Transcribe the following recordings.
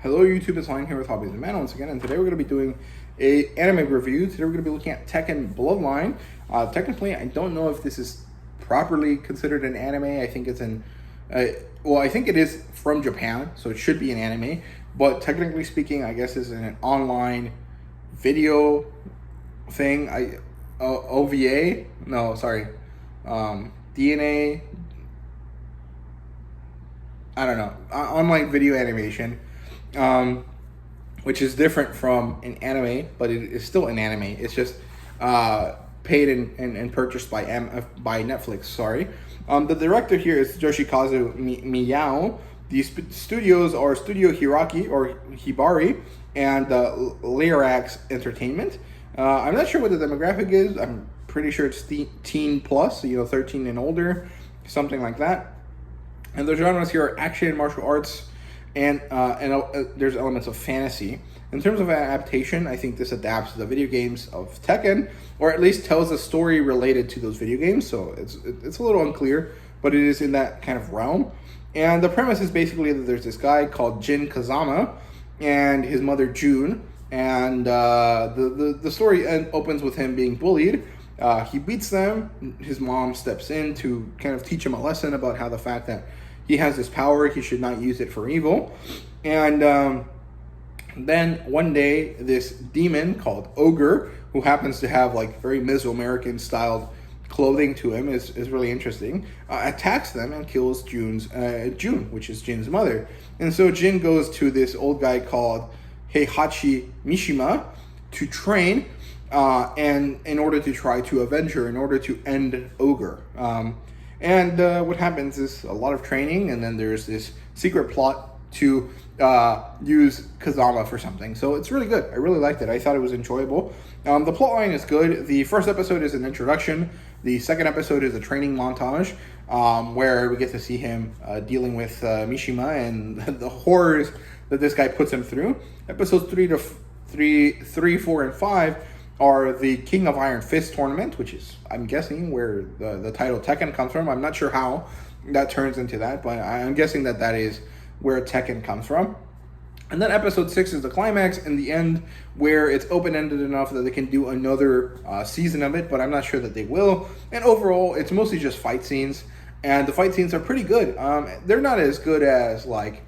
Hello YouTube, it's Lion here with Hobbies and Man once again, and today we're going to be doing a anime review. Today we're going to be looking at Tekken Bloodline. Technically, I don't know if this is properly considered an anime. I think it's I think it is from Japan, so it should be an anime. But technically speaking, I guess it's an online video thing. OVA? No, sorry. DNA? I don't know. Online video animation. Which is different from an anime, but it is still an anime. It's just paid and purchased by Netflix. Sorry. The director here is Yoshikazu Miyao. The studios are Studio Hiraki or Hibari and Lyrax Entertainment. I'm not sure what the demographic is. I'm pretty sure it's teen plus, 13 and older, something like that. And the genres here are action, martial arts, and there's elements of fantasy. In terms of adaptation, I think this adapts the video games of Tekken, or at least tells a story related to those video games. So it's a little unclear, but it is in that kind of realm. And the premise is basically that there's this guy called Jin Kazama and his mother June, and the story opens with him being bullied. He beats them. His mom steps in to kind of teach him a lesson about how the fact that he has this power, he should not use it for evil. And then one day, this demon called Ogre, who happens to have like very Mesoamerican styled clothing to him, is really interesting, attacks them and kills June, which is Jin's mother. And so Jin goes to this old guy called Heihachi Mishima to train, and in order to try to avenge her, in order to end Ogre. And what happens is a lot of training, and then there's this secret plot to use Kazama for something. So it's really good. I really liked it. I thought it was enjoyable. The plotline is good. The first episode is an introduction. The second episode is a training montage where we get to see him dealing with Mishima and the horrors that this guy puts him through. Episodes 3, 4, and 5 are the King of Iron Fist tournament, which is, I'm guessing, where the title Tekken comes from. I'm not sure how that turns into that, but I'm guessing that is where Tekken comes from. And then episode 6 is the climax in the end, where it's open-ended enough that they can do another season of it, but I'm not sure that they will. And overall, it's mostly just fight scenes, and the fight scenes are pretty good. They're not as good as, like,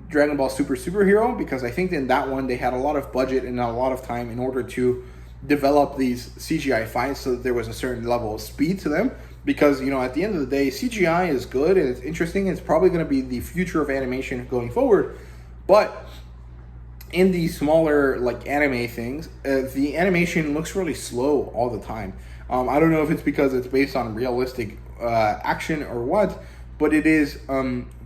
Dragon Ball Superhero, because I think in that one they had a lot of budget and a lot of time in order to develop these CGI fights so that there was a certain level of speed to them, because at the end of the day, CGI is good and it's interesting. It's probably going to be the future of animation going forward, but in these smaller like anime things, the animation looks really slow all the time. I don't know if it's because it's based on realistic action or what, but it is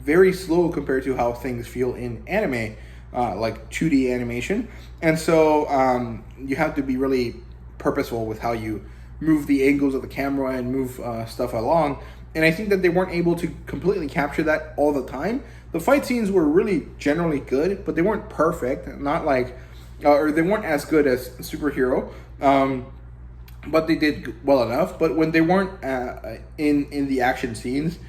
very slow compared to how things feel in anime, like 2D animation. And so you have to be really purposeful with how you move the angles of the camera and move stuff along. And I think that they weren't able to completely capture that all the time. The fight scenes were really generally good, but they weren't perfect. Not like, or they weren't as good as Superhero. But they did well enough. But when they weren't in the action scenes,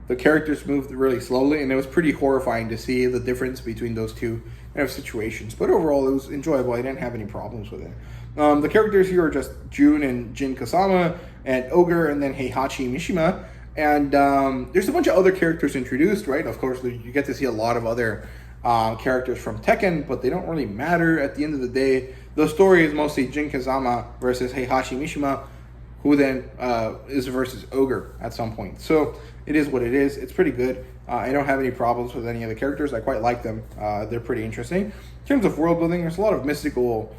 the characters moved really slowly, and it was pretty horrifying to see the difference between those two kind of situations. But overall, it was enjoyable. I didn't have any problems with it. The characters here are just Jun and Jin Kazama and Ogre and then Heihachi Mishima. And there's a bunch of other characters introduced, right? Of course, you get to see a lot of other characters from Tekken, but they don't really matter. At the end of the day, the story is mostly Jin Kazama versus Heihachi Mishima, who then is versus Ogre at some point. So it is what it is. It's pretty good. I don't have any problems with any of the characters. I quite like them. They're pretty interesting. In terms of world building, there's a lot of mystical,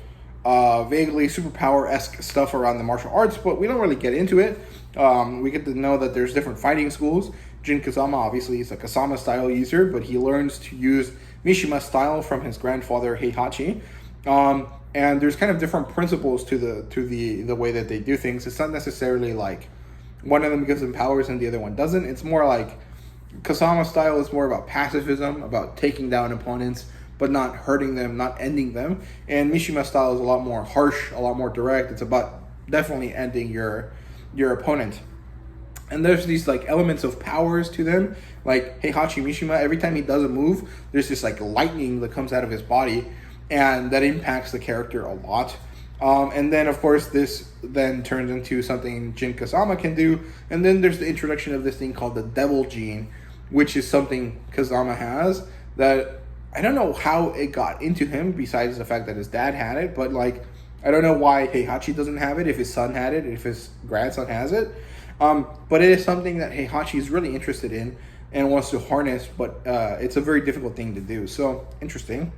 vaguely superpower-esque stuff around the martial arts, but we don't really get into it. We get to know that there's different fighting schools. Jin Kazama obviously is a Kasama style user, but he learns to use Mishima style from his grandfather Heihachi. And there's kind of different principles to the way that they do things. It's not necessarily like one of them gives them powers and the other one doesn't. It's more like Kasama style is more about pacifism, about taking down opponents, but not hurting them, not ending them. And Mishima style is a lot more harsh, a lot more direct. It's about definitely ending your opponent. And there's these like elements of powers to them, like Heihachi Mishima. Every time he does a move, there's this like lightning that comes out of his body, and that impacts the character a lot. And then of course this then turns into something Jin Kazama can do. And then there's the introduction of this thing called the Devil Gene, which is something Kazama has that I don't know how it got into him, besides the fact that his dad had it. But like, I don't know why Heihachi doesn't have it, if his son had it, if his grandson has it. But it is something that Heihachi is really interested in and wants to harness, but it's a very difficult thing to do. So, interesting.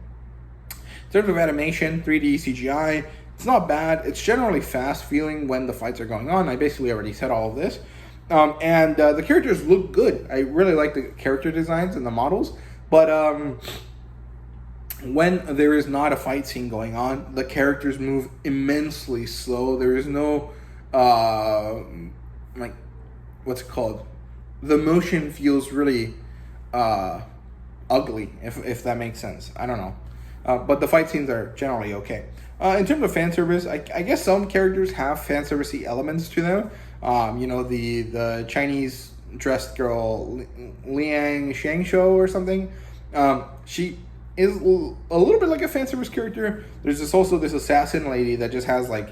In terms of animation, 3D CGI, it's not bad. It's generally fast feeling when the fights are going on. I basically already said all of this. And the characters look good. I really like the character designs and the models. But when there is not a fight scene going on, the characters move immensely slow. There is no, like, what's it called? The motion feels really ugly, if that makes sense. I don't know. But the fight scenes are generally okay. In terms of fan service, I guess some characters have fan servicey elements to them. You know, the Chinese dressed girl, Liang Shangshou or something. She is a little bit like a fan service character. There's also this assassin lady that just has like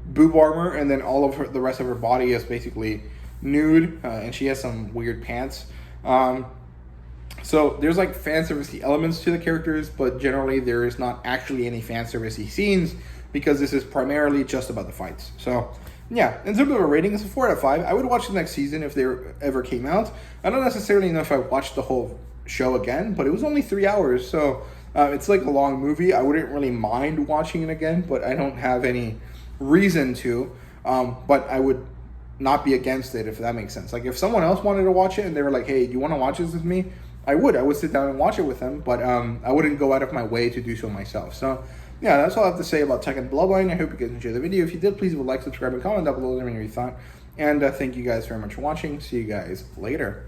boob armor, and then all of the rest of her body is basically nude, and she has some weird pants. So there's like fan servicey elements to the characters, but generally there is not actually any fan servicey scenes because this is primarily just about the fights. So yeah, in terms of a rating, it's a 4 out of 5. I would watch the next season if they ever came out. I don't necessarily know if I watched the whole show again, but it was only 3 hours, so it's like a long movie. I wouldn't really mind watching it again, but I don't have any reason to. But I would not be against it, if that makes sense. Like if someone else wanted to watch it and they were like, hey, do you want to watch this with me? I would sit down and watch it with them, but I wouldn't go out of my way to do so myself. So yeah, that's all I have to say about Tekken Bloodline. I hope you guys enjoyed the video. If you did, please leave a like, subscribe, and comment down below. Let me know your thought. And thank you guys very much for watching. See you guys later.